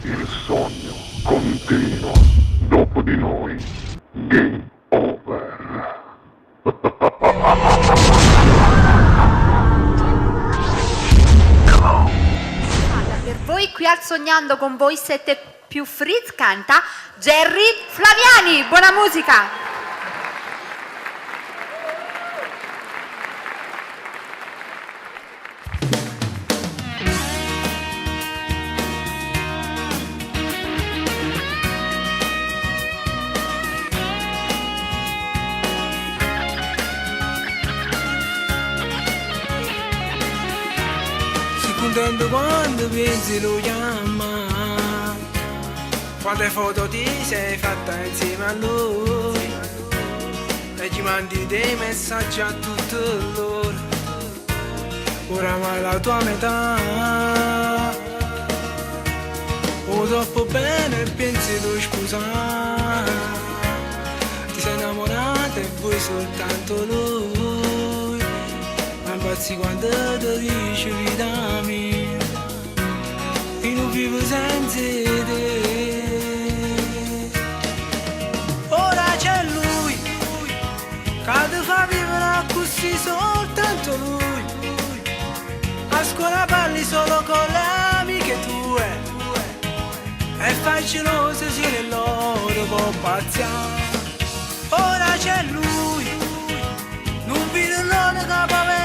Il sogno continua. Dopo di noi, game over. Per voi qui al Sognando con voi 7 più Fritz canta Jerry Flaviani. Buona musica! Contento quando pensi lo chiama, quante foto ti sei fatta insieme a lui e gli mandi dei messaggi a tutto l'ora. Oramai la tua metà, o troppo bene pensi di scusare, ti sei innamorata e vuoi soltanto lui. Impazzi quando ti dice vita mia, io non vivo senza te. Ora c'è lui, che ti fa vivere così soltanto lui. A scuola parli solo con le amiche tue e fai geloso se nell'oro può pazziare. Ora c'è lui, non vede l'ora che può venire.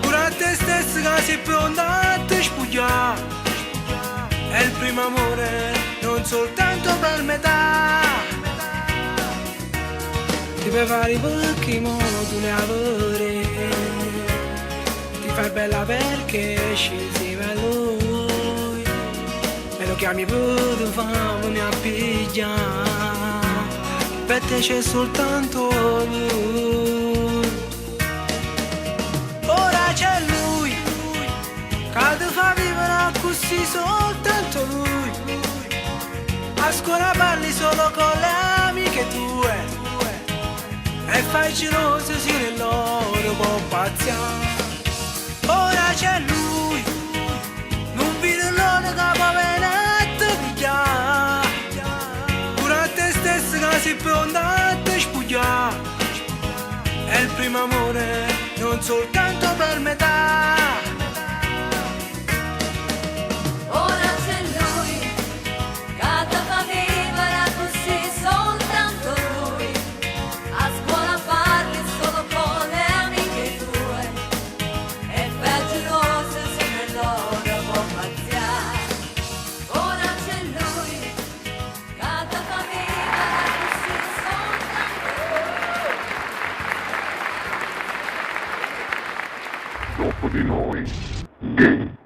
Pure a te stesso che sei pronta a te spugliare. È il primo amore, non soltanto per metà. Ti prepari perché mo tu ne avrai. Ti fai bella perché esci insieme a lui. E lo chiami per farmi a pigliare. Per te c'è soltanto lui. Ora c'è lui, che ti fa vivere così soltanto lui. A scuola parli solo con le amiche tue e fai geloso se nell'oro può pazziare. Ora c'è lui, non vede l'ora che può venire a te pigliare. Pure a te stesso che sei pronta a te spugliare. È il primo amore, non soltanto per metà. Ora c'è lui, che ti fa vivere così soltanto lui. A scuola parli solo con le amiche tue e fai geloso se nell'ora può pazziare. Ora c'è lui, che ti fa vivere così soltanto lui. Dopo di noi, game